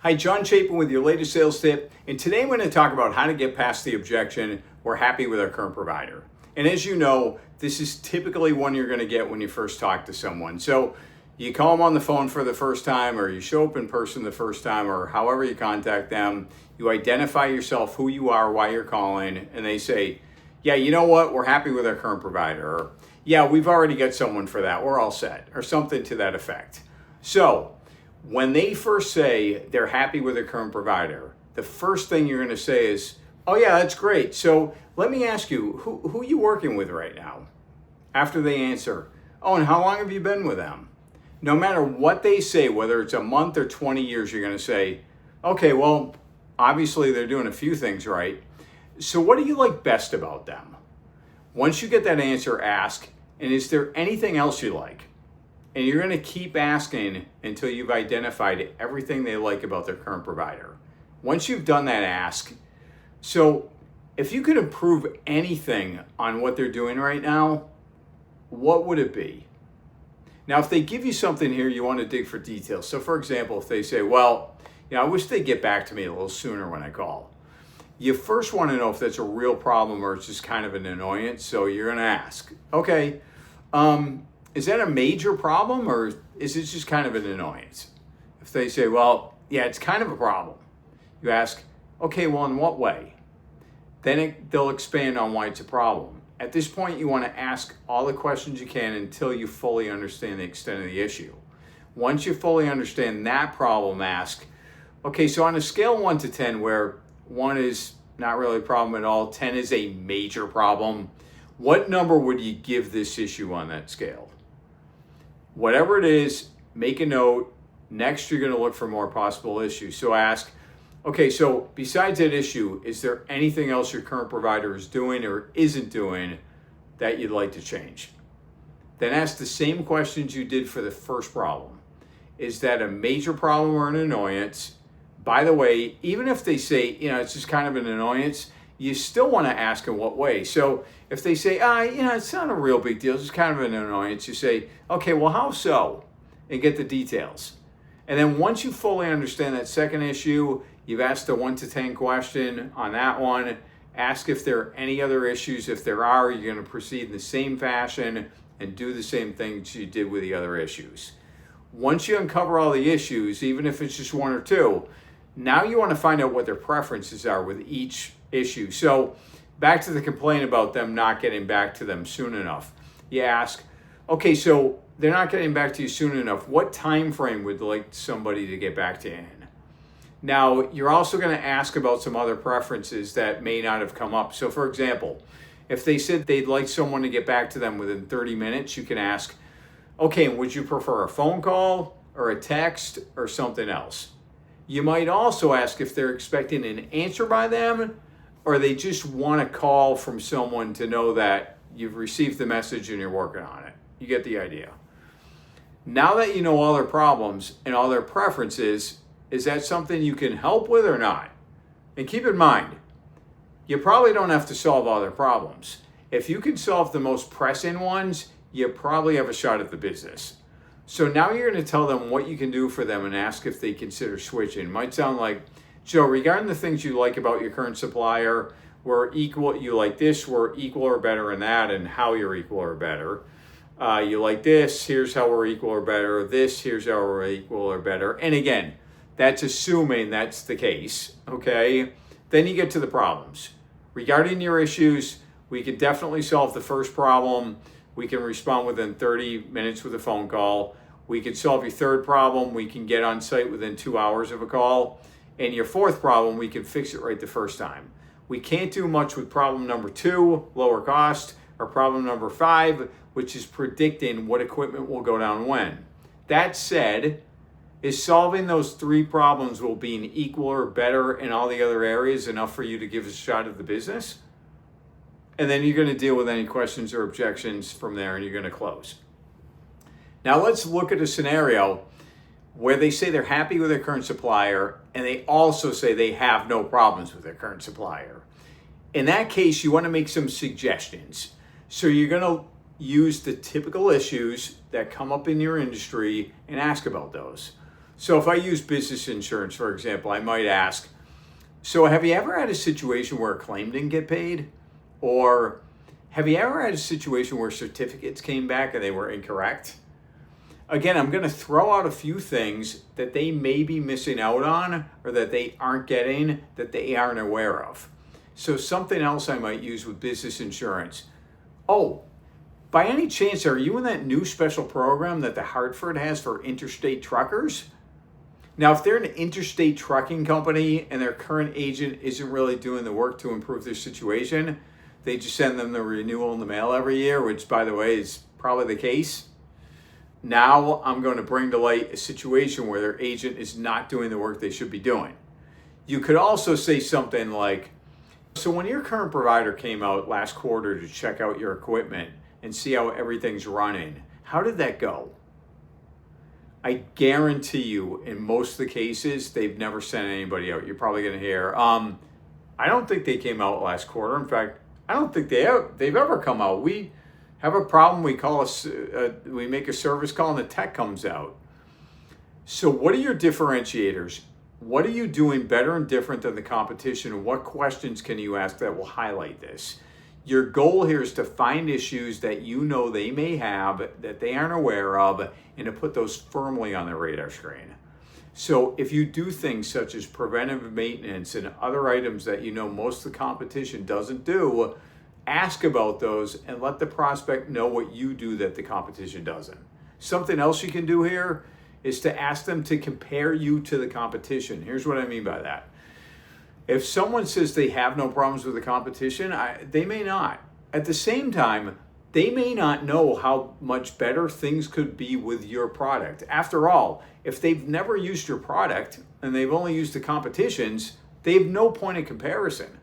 Hi, John Chapin with your latest sales tip. And today I'm going to talk about how to get past the objection, we're happy with our current provider. And as you know, this is typically one you're going to get when you first talk to someone. So you call them on the phone for the first time, or you show up in person the first time, or however you contact them, you identify yourself, who you are, why you're calling, and they say, yeah, you know what, we're happy with our current provider. Or, yeah, we've already got someone for that, we're all set, or something to that effect. So when they first say they're happy with their current provider, the first thing you're going to say is, oh yeah, that's great. So let me ask you, who are you working with right now? After they answer, oh, and how long have you been with them? No matter what they say, whether it's a month or 20 years, you're going to say, okay, well, obviously they're doing a few things right. So what do you like best about them? Once you get that answer, ask, and is there anything else you like? And you're going to keep asking until you've identified everything they like about their current provider. Once you've done that, ask, so if you could improve anything on what they're doing right now, what would it be? Now, if they give you something here, you want to dig for details. So for example, if they say, well, I wish they'd get back to me a little sooner when I call. You first want to know if that's a real problem or it's just kind of an annoyance. So you're going to ask, okay, is that a major problem or is it just kind of an annoyance? If they say, well, yeah, it's kind of a problem, you ask, okay, well, in what way? Then they'll expand on why it's a problem. At this point, you want to ask all the questions you can until you fully understand the extent of the issue. Once you fully understand that problem, ask, okay, so on a scale of 1 to 10, where 1 is not really a problem at all, 10 is a major problem, what number would you give this issue on that scale? Whatever it is, make a note. Next, you're going to look for more possible issues. So ask, okay, so besides that issue, is there anything else your current provider is doing or isn't doing that you'd like to change? Then ask the same questions you did for the first problem. Is that a major problem or an annoyance? By the way, even if they say, it's just kind of an annoyance, you still want to ask in what way. So if they say, it's not a real big deal, it's just kind of an annoyance, you say, okay, well, how so? And get the details. And then once you fully understand that second issue, you've asked a 1 to 10 question on that one. Ask if there are any other issues. If there are, you're going to proceed in the same fashion and do the same things you did with the other issues. Once you uncover all the issues, even if it's just 1 or 2, now you want to find out what their preferences are with each issue. So back to the complaint about them not getting back to them soon enough. You ask, okay, so they're not getting back to you soon enough. What time frame would you like somebody to get back to you in? Now, you're also going to ask about some other preferences that may not have come up. So for example, if they said they'd like someone to get back to them within 30 minutes, you can ask, okay, would you prefer a phone call or a text or something else? You might also ask if they're expecting an answer by them or they just want a call from someone to know that you've received the message and you're working on it. You get the idea. Now that you know all their problems and all their preferences, is that something you can help with or not? And keep in mind, you probably don't have to solve all their problems. If you can solve the most pressing ones, you probably have a shot at the business. So now you're going to tell them what you can do for them and ask if they consider switching. It might sound like, Joe, regarding the things you like about your current supplier, we're equal, you like this, we're equal or better in that, and how you're equal or better. You like this, here's how we're equal or better. This, here's how we're equal or better. And again, that's assuming that's the case, okay? Then you get to the problems. Regarding your issues, we could definitely solve the first problem. We can respond within 30 minutes with a phone call. We can solve your third problem. We can get on site within 2 hours of a call. And your fourth problem, we can fix it right the first time. We can't do much with problem number 2, lower cost, or problem number 5, which is predicting what equipment will go down when. That said, is solving those 3 problems will be an equal or better in all the other areas enough for you to give a shot at the business? And then you're going to deal with any questions or objections from there and you're going to close. Now let's look at a scenario where they say they're happy with their current supplier and they also say they have no problems with their current supplier. In that case, you want to make some suggestions. So you're going to use the typical issues that come up in your industry and ask about those. So if I use business insurance, for example, I might ask, so have you ever had a situation where a claim didn't get paid? Or have you ever had a situation where certificates came back and they were incorrect? Again, I'm going to throw out a few things that they may be missing out on or that they aren't getting that they aren't aware of. So something else I might use with business insurance. Oh, by any chance, are you in that new special program that the Hartford has for interstate truckers? Now, if they're an interstate trucking company and their current agent isn't really doing the work to improve their situation, they just send them the renewal in the mail every year, which, by the way, is probably the case. Now I'm going to bring to light a situation where their agent is not doing the work they should be doing. You could also say something like, so when your current provider came out last quarter to check out your equipment and see how everything's running, how did that go? I guarantee you, in most of the cases, they've never sent anybody out. You're probably going to hear, I don't think they came out last quarter. In fact, I don't think they've ever come out. We have a problem, we make a service call and the tech comes out. So what are your differentiators? What are you doing better and different than the competition? What questions can you ask that will highlight this? Your goal here is to find issues that you know they may have that they aren't aware of and to put those firmly on their radar screen. So if you do things such as preventive maintenance and other items that you know most of the competition doesn't do, ask about those and let the prospect know what you do that the competition doesn't. Something else you can do here is to ask them to compare you to the competition. Here's what I mean by that. If someone says they have no problems with the competition, they may not. At the same time, they may not know how much better things could be with your product. After all, if they've never used your product and they've only used the competition's, they have no point of comparison.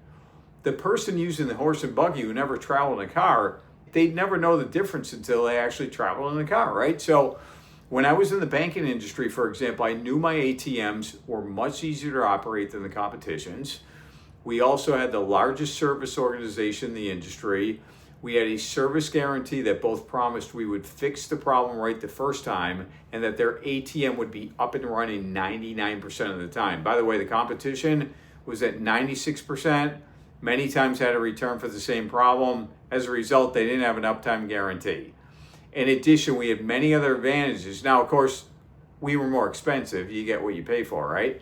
The person using the horse and buggy who never traveled in a car, they'd never know the difference until they actually travel in a car, right? So when I was in the banking industry, for example, I knew my ATMs were much easier to operate than the competition's. We also had the largest service organization in the industry. We had a service guarantee that both promised we would fix the problem right the first time and that their ATM would be up and running 99% of the time. By the way, the competition was at 96%. Many times had a return for the same problem. As a result, they didn't have an uptime guarantee. In addition, we had many other advantages. Now, of course, we were more expensive. You get what you pay for, right?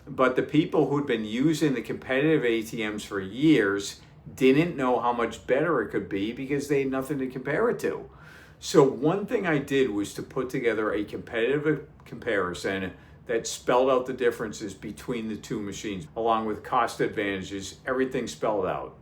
But the people who'd been using the competitive ATMs for years didn't know how much better it could be because they had nothing to compare it to. So one thing I did was to put together a competitive comparison that spelled out the differences between the two machines, along with cost advantages, everything spelled out.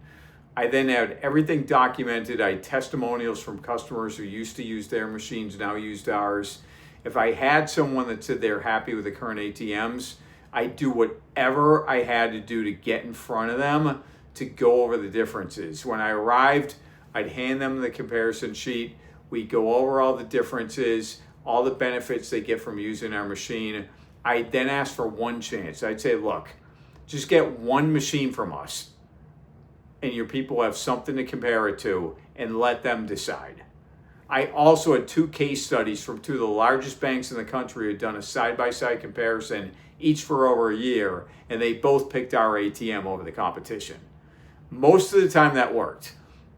I then had everything documented. I had testimonials from customers who used to use their machines, now used ours. If I had someone that said they're happy with the current ATMs, I'd do whatever I had to do to get in front of them to go over the differences. When I arrived, I'd hand them the comparison sheet. We'd go over all the differences, all the benefits they get from using our machine. I'd then ask for one chance. I'd say, look, just get one machine from us and your people have something to compare it to and let them decide. I also had 2 case studies from 2 of the largest banks in the country who had done a side-by-side comparison, each for over a year, and they both picked our ATM over the competition. Most of the time that worked.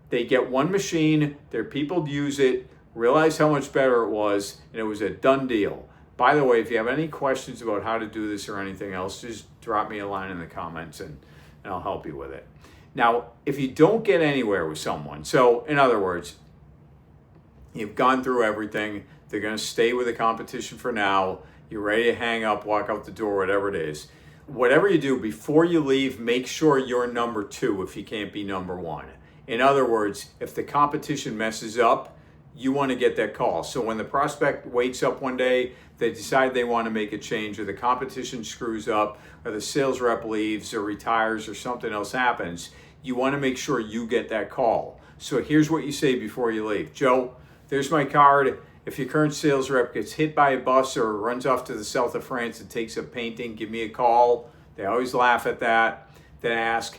They get one machine, their people use it, realize how much better it was, and it was a done deal. By the way, if you have any questions about how to do this or anything else, just drop me a line in the comments and I'll help you with it. Now, if you don't get anywhere with someone, so in other words, you've gone through everything, they're going to stay with the competition for now, you're ready to hang up, walk out the door, whatever it is. Whatever you do, before you leave, make sure you're number 2 if you can't be number 1. In other words, if the competition messes up, you want to get that call. So when the prospect wakes up one day, they decide they want to make a change, or the competition screws up, or the sales rep leaves or retires or something else happens, you want to make sure you get that call. So here's what you say before you leave. Joe, there's my card. If your current sales rep gets hit by a bus or runs off to the south of France and takes up painting, give me a call. They always laugh at that. Then ask,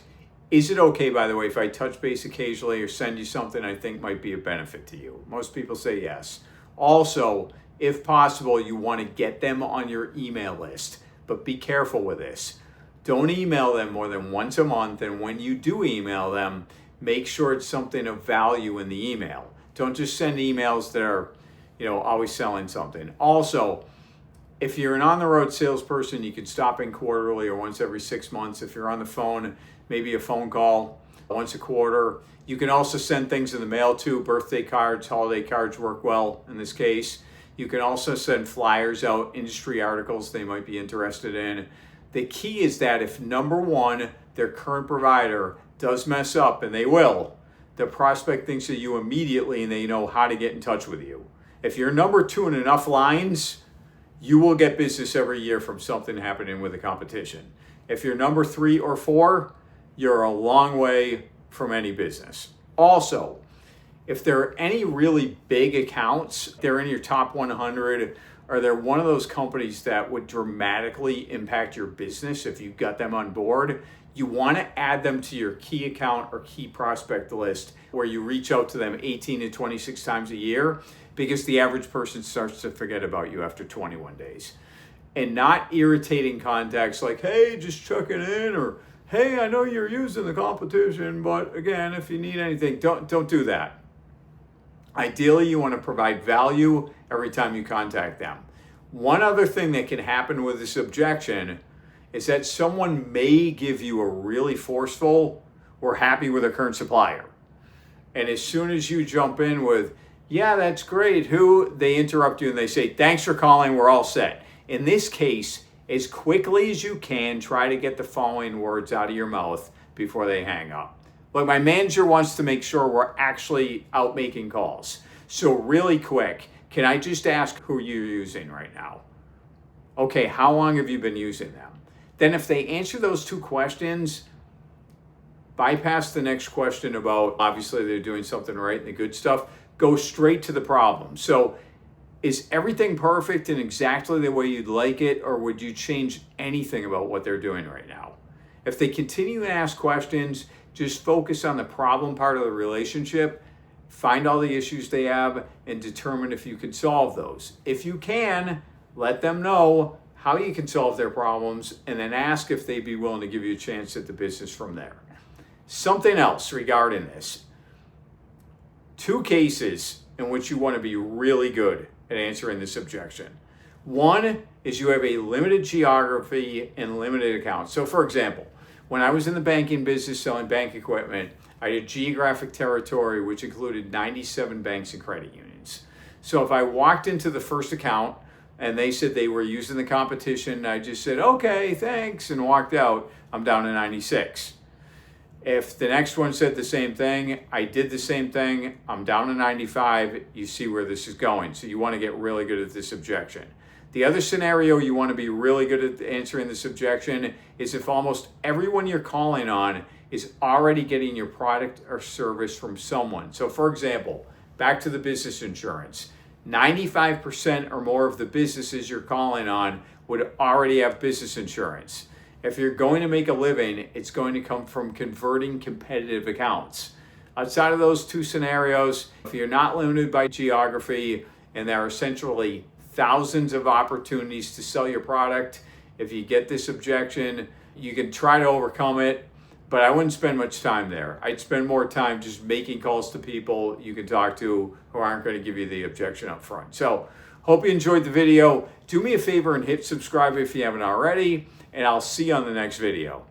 is it okay, by the way, if I touch base occasionally or send you something I think might be a benefit to you? Most people say yes. Also, if possible, you want to get them on your email list. But be careful with this. Don't email them more than once a month, and when you do email them, make sure it's something of value in the email. Don't just send emails that are, always selling something. Also, if you're an on-the-road salesperson, you can stop in quarterly or once every 6 months. If you're on the phone, maybe a phone call once a quarter. You can also send things in the mail too. Birthday cards, holiday cards work well in this case. You can also send flyers out, industry articles they might be interested in. The key is that if number one, their current provider does mess up, and they will, the prospect thinks of you immediately and they know how to get in touch with you. If you're number two in enough lines, you will get business every year from something happening with the competition. If you're number 3 or 4, you're a long way from any business. Also, if there are any really big accounts, they're in your top 100, or they're one of those companies that would dramatically impact your business if you got them on board, you want to add them to your key account or key prospect list where you reach out to them 18 to 26 times a year, because the average person starts to forget about you after 21 days. And not irritating contacts like, hey, just checking in, or hey, I know you're using the competition, but again, if you need anything, don't do that. Ideally, you want to provide value every time you contact them. One other thing that can happen with this objection is that someone may give you a really forceful, we're happy with our current supplier. And as soon as you jump in with, yeah, that's great, who, they interrupt you and they say, thanks for calling, we're all set. In this case, as quickly as you can, try to get the following words out of your mouth before they hang up. Look, my manager wants to make sure we're actually out making calls. So really quick, can I just ask who you're using right now? Okay, how long have you been using them? Then if they answer those 2 questions, bypass the next question about obviously they're doing something right and the good stuff. Go straight to the problem. So is everything perfect and exactly the way you'd like it, or would you change anything about what they're doing right now? If they continue to ask questions, just focus on the problem part of the relationship, find all the issues they have, and determine if you can solve those. If you can, let them know how you can solve their problems, and then ask if they'd be willing to give you a chance at the business from there. Something else regarding this. 2 cases in which you want to be really good at answering this objection. One is you have a limited geography and limited accounts. So for example, when I was in the banking business selling bank equipment, I had geographic territory which included 97 banks and credit unions. So if I walked into the first account and they said they were using the competition, I just said, okay, thanks, and walked out, I'm down to 96. If the next one said the same thing, I did the same thing, I'm down to 95, you see where this is going. So you want to get really good at this objection. The other scenario you want to be really good at answering this objection is if almost everyone you're calling on is already getting your product or service from someone. So for example, back to the business insurance, 95% or more of the businesses you're calling on would already have business insurance. If you're going to make a living, it's going to come from converting competitive accounts. Outside of those 2 scenarios, if you're not limited by geography and there are essentially thousands of opportunities to sell your product, if you get this objection, you can try to overcome it, but I wouldn't spend much time there. I'd spend more time just making calls to people you can talk to who aren't going to give you the objection up front. So, hope you enjoyed the video. Do me a favor and hit subscribe if you haven't already, and I'll see you on the next video.